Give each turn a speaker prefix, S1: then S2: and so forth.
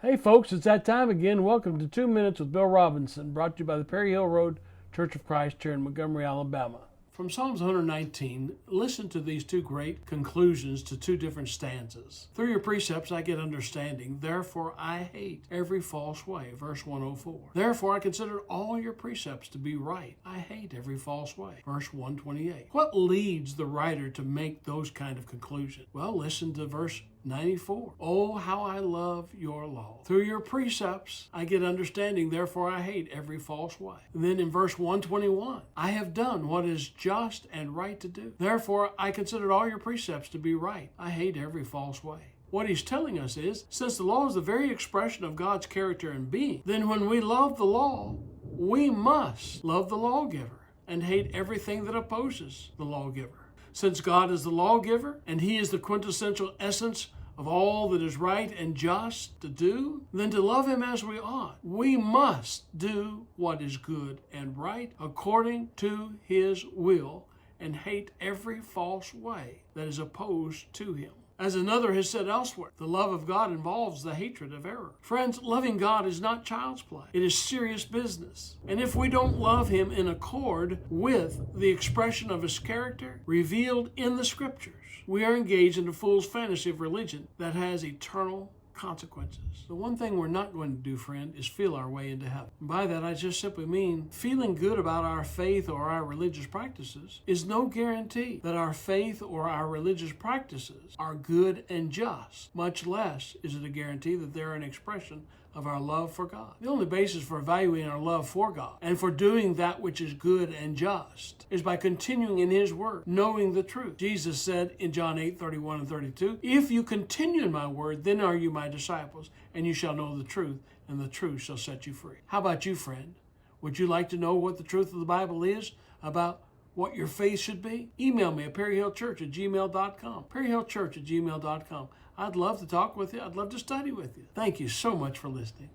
S1: Hey folks, it's that time again. Welcome to 2 Minutes with Bill Robinson, brought to you by the Perry Hill Road Church of Christ here in Montgomery, Alabama. From Psalms 119, listen to these two great conclusions to two different stanzas. Through your precepts I get understanding, therefore I hate every false way. Verse 104. Therefore I consider all your precepts to be right. I hate every false way. Verse 128. What leads the writer to make those kind of conclusions? Well, listen to verse 94. Oh, how I love your law. Through your precepts I get understanding, therefore I hate every false way. And then in verse 121, I have done what is just and right to do. Therefore I consider all your precepts to be right. I hate every false way. What he's telling us is, since the law is the very expression of God's character and being, then when we love the law, we must love the lawgiver and hate everything that opposes the lawgiver. Since God is the lawgiver and he is the quintessential essence of all that is right and just to do, then to love him as we ought, we must do what is good and right according to his will and hate every false way that is opposed to him. As another has said elsewhere, the love of God involves the hatred of error. Friends, loving God is not child's play. It is serious business. And if we don't love him in accord with the expression of his character revealed in the scriptures, we are engaged in a fool's fantasy of religion that has eternal consequences. The one thing we're not going to do, friend, is feel our way into heaven. And by that, I just simply mean feeling good about our faith or our religious practices is no guarantee that our faith or our religious practices are good and just. Much less is it a guarantee that they're an expression of our love for God. The only basis for evaluating our love for God and for doing that which is good and just is by continuing in his word, knowing the truth. Jesus said in John 8:31 and 32, if you continue in my word, then are you my disciples, and you shall know the truth, and the truth shall set you free. How about you, friend? Would you like to know what the truth of the Bible is about what your faith should be? Email me at perryhillchurch@gmail.com. perryhillchurch@gmail.com. I'd love to talk with you. I'd love to study with you. Thank you so much for listening.